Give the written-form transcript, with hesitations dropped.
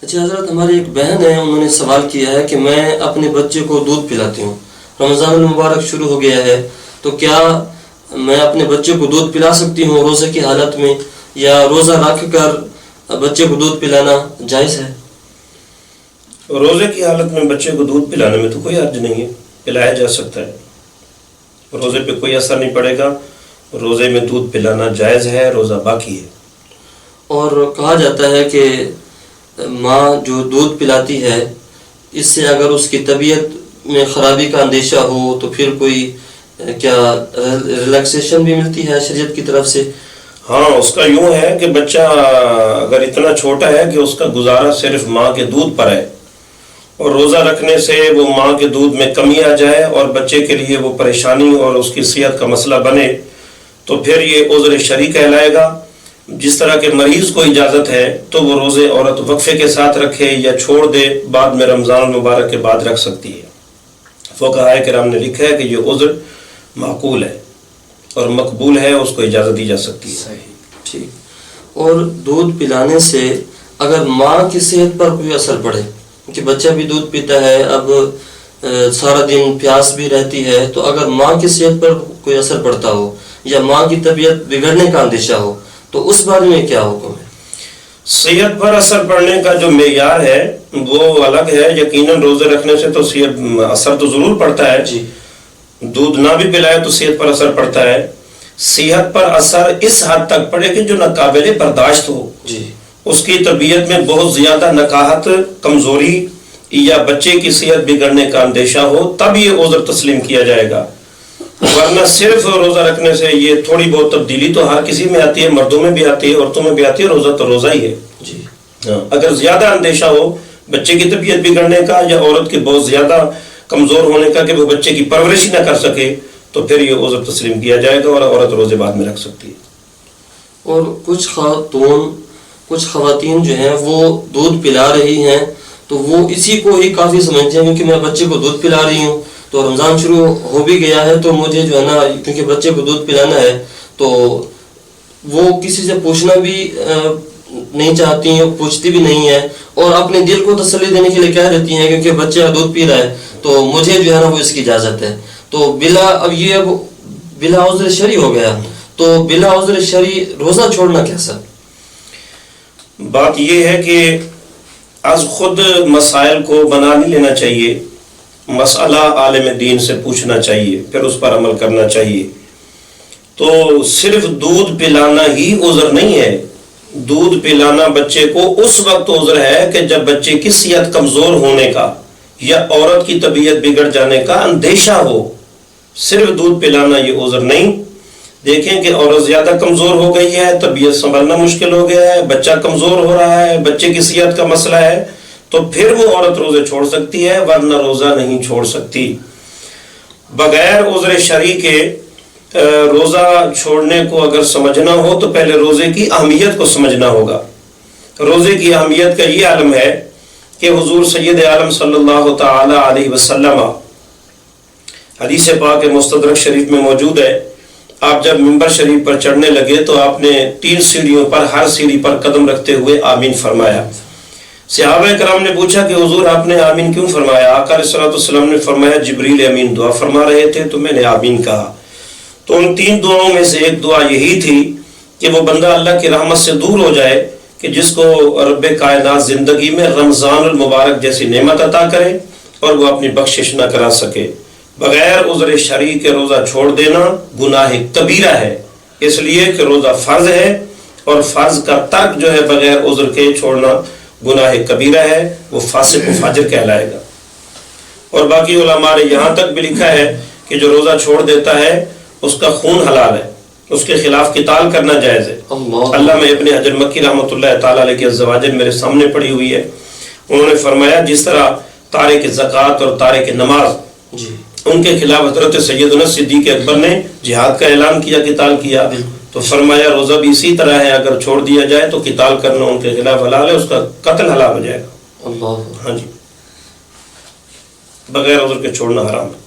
اچھا حضرت، ہماری ایک بہن ہے، انہوں نے سوال کیا ہے کہ میں اپنے بچے کو دودھ پلاتی ہوں، رمضان المبارک شروع ہو گیا ہے، تو کیا میں اپنے بچے کو دودھ پلا سکتی ہوں روزے کی حالت میں، یا روزہ رکھ کر بچے کو دودھ پلانا جائز ہے؟ روزے کی حالت میں بچے کو دودھ پلانے میں تو کوئی حرج نہیں ہے، پلایا جا سکتا ہے، روزے پہ کوئی اثر نہیں پڑے گا، روزے میں دودھ پلانا جائز ہے، روزہ باقی ہے۔ اور کہا جاتا ہے کہ ماں جو دودھ پلاتی ہے، اس سے اگر اس کی طبیعت میں خرابی کا اندیشہ ہو تو پھر کوئی کیا ریلیکسیشن بھی ملتی ہے شریعت کی طرف سے؟ ہاں، اس کا یوں ہے کہ بچہ اگر اتنا چھوٹا ہے کہ اس کا گزارا صرف ماں کے دودھ پر ہے، اور روزہ رکھنے سے وہ ماں کے دودھ میں کمی آ جائے اور بچے کے لیے وہ پریشانی اور اس کی صحت کا مسئلہ بنے، تو پھر یہ عذر شرعی کہلائے گا۔ جس طرح کے مریض کو اجازت ہے تو وہ روزے عورت وقفے کے ساتھ رکھے یا چھوڑ دے، بعد میں رمضان المبارک کے بعد رکھ سکتی ہے۔ فقہاء کرام نے لکھا ہے کہ یہ عذر معقول ہے اور مقبول ہے، اس کو اجازت دی جا سکتی ہے۔ صحیح، ٹھیک۔ اور دودھ پلانے سے اگر ماں کی صحت پر کوئی اثر پڑے کہ بچہ بھی دودھ پیتا ہے، اب سارا دن پیاس بھی رہتی ہے، تو اگر ماں کی صحت پر کوئی اثر پڑتا ہو یا ماں کی طبیعت بگڑنے کا اندیشہ ہو تو اس بارے میں کیا حکم ہے؟ صحت پر اثر پڑنے کا جو معیار ہے وہ الگ ہے۔ یقیناً روزے رکھنے سے تو صحت اثر تو ضرور پڑتا ہے، جی، دودھ نہ بھی پلائے تو صحت پر اثر پڑتا ہے۔ صحت پر اثر اس حد تک پڑے کہ جو ناقابل برداشت ہو، جی، اس کی طبیعت میں بہت زیادہ نکاہت، کمزوری یا بچے کی صحت بگڑنے کا اندیشہ ہو، تب یہ عذر تسلیم کیا جائے گا، ورنہ صرف روزہ رکھنے سے یہ تھوڑی بہت تبدیلی تو ہر کسی میں آتی ہے، مردوں میں بھی آتی ہے، عورتوں میں بھی آتی ہے، روزہ تو روزہ ہی ہے۔ جی، اگر زیادہ اندیشہ ہو بچے کی طبیعت بگڑنے کا یا عورت کے بہت زیادہ کمزور ہونے کا کہ وہ بچے کی پرورش ہی نہ کر سکے، تو پھر یہ عذر تسلیم کیا جائے گا اور عورت روزے بعد میں رکھ سکتی ہے۔ اور کچھ خواتین جو ہیں وہ دودھ پلا رہی ہیں تو وہ اسی کو ہی کافی سمجھتے ہیں، کیونکہ میں بچے کو دودھ پلا رہی ہوں تو رمضان شروع ہو بھی گیا ہے، تو مجھے جو ہے نا، کیونکہ بچے کو دودھ پلانا ہے تو وہ کسی سے پوچھنا بھی نہیں چاہتی ہیں، پوچھتی بھی نہیں ہے، اور اپنے دل کو تسلی دینے کے لیے کہہ دیتی ہیں کیونکہ بچہ دودھ پی رہا ہے تو مجھے جو ہے نا وہ اس کی اجازت ہے، تو بلا عذر شرعی ہو گیا، تو بلا عذر شرعی روزہ چھوڑنا کیسا؟ بات یہ ہے کہ از خود مسائل کو بنا نہیں لینا چاہیے، مسئلہ عالم دین سے پوچھنا چاہیے، پھر اس پر عمل کرنا چاہیے۔ تو صرف دودھ پلانا ہی عذر نہیں ہے، دودھ پلانا بچے کو اس وقت عذر ہے کہ جب بچے کی صحت کمزور ہونے کا یا عورت کی طبیعت بگڑ جانے کا اندیشہ ہو، صرف دودھ پلانا یہ عذر نہیں۔ دیکھیں کہ عورت زیادہ کمزور ہو گئی ہے، طبیعت سنبھلنا مشکل ہو گیا ہے، بچہ کمزور ہو رہا ہے، بچے کی صحت کا مسئلہ ہے، تو پھر وہ عورت روزے چھوڑ سکتی ہے، ورنہ روزہ نہیں چھوڑ سکتی۔ بغیر عذر شرعی کے روزہ چھوڑنے کو اگر سمجھنا ہو تو پہلے روزے کی اہمیت کو سمجھنا ہوگا۔ روزے کی اہمیت کا یہ عالم ہے کہ حضور سید عالم صلی اللہ تعالی علیہ وسلم، حدیث پاک مستدرک شریف میں موجود ہے، آپ جب منبر شریف پر چڑھنے لگے تو آپ نے 3 سیڑھیوں پر، ہر سیڑھی پر قدم رکھتے ہوئے آمین فرمایا۔ صحابہ کرام نے پوچھا کہ حضور آپ نے آمین کیوں فرمایا؟ آقا علیہ الصلوۃ والسلام نے فرمایا جبریل امین دعا فرما رہے تھے تو میں نے آمین کہا۔ تو ان 3 دعاؤں میں سے ایک دعا یہی تھی کہ وہ بندہ اللہ کی رحمت سے دور ہو جائے کہ جس کو رب کائنات زندگی میں رمضان المبارک جیسی نعمت عطا کرے اور وہ اپنی بخشش نہ کرا سکے۔ بغیر عذر شرعی کے روزہ چھوڑ دینا گناہ کبیرہ ہے، اس لیے کہ روزہ فرض ہے اور فرض کا ترک جو ہے بغیر عذر کے چھوڑنا گناہ کبیرہ ہے، وہ فاسق و فاجر کہلائے گا۔ اور باقی علماء نے یہاں تک بھی لکھا ہے کہ جو روزہ چھوڑ دیتا ہے اس کا خون حلال ہے، اس کے خلاف قتال کرنا جائز ہے۔ علامہ ابن حجر مکی رحمۃ اللہ تعالیٰ علیہ کی الزواجر میرے سامنے پڑھی ہوئی ہے، انہوں نے فرمایا جس طرح تارک زکوٰۃ اور تارک نماز، ان کے خلاف حضرت سیدنا صدیق اکبر نے جہاد کا اعلان کیا، قتال کیا، تو فرمایا روزہ بھی اسی طرح ہے، اگر چھوڑ دیا جائے تو قتال کرنا ان کے خلاف حلال ہے، اس کا قتل حلال ہو جائے گا۔ ہاں جی، بغیر عذر کے چھوڑنا حرام ہے۔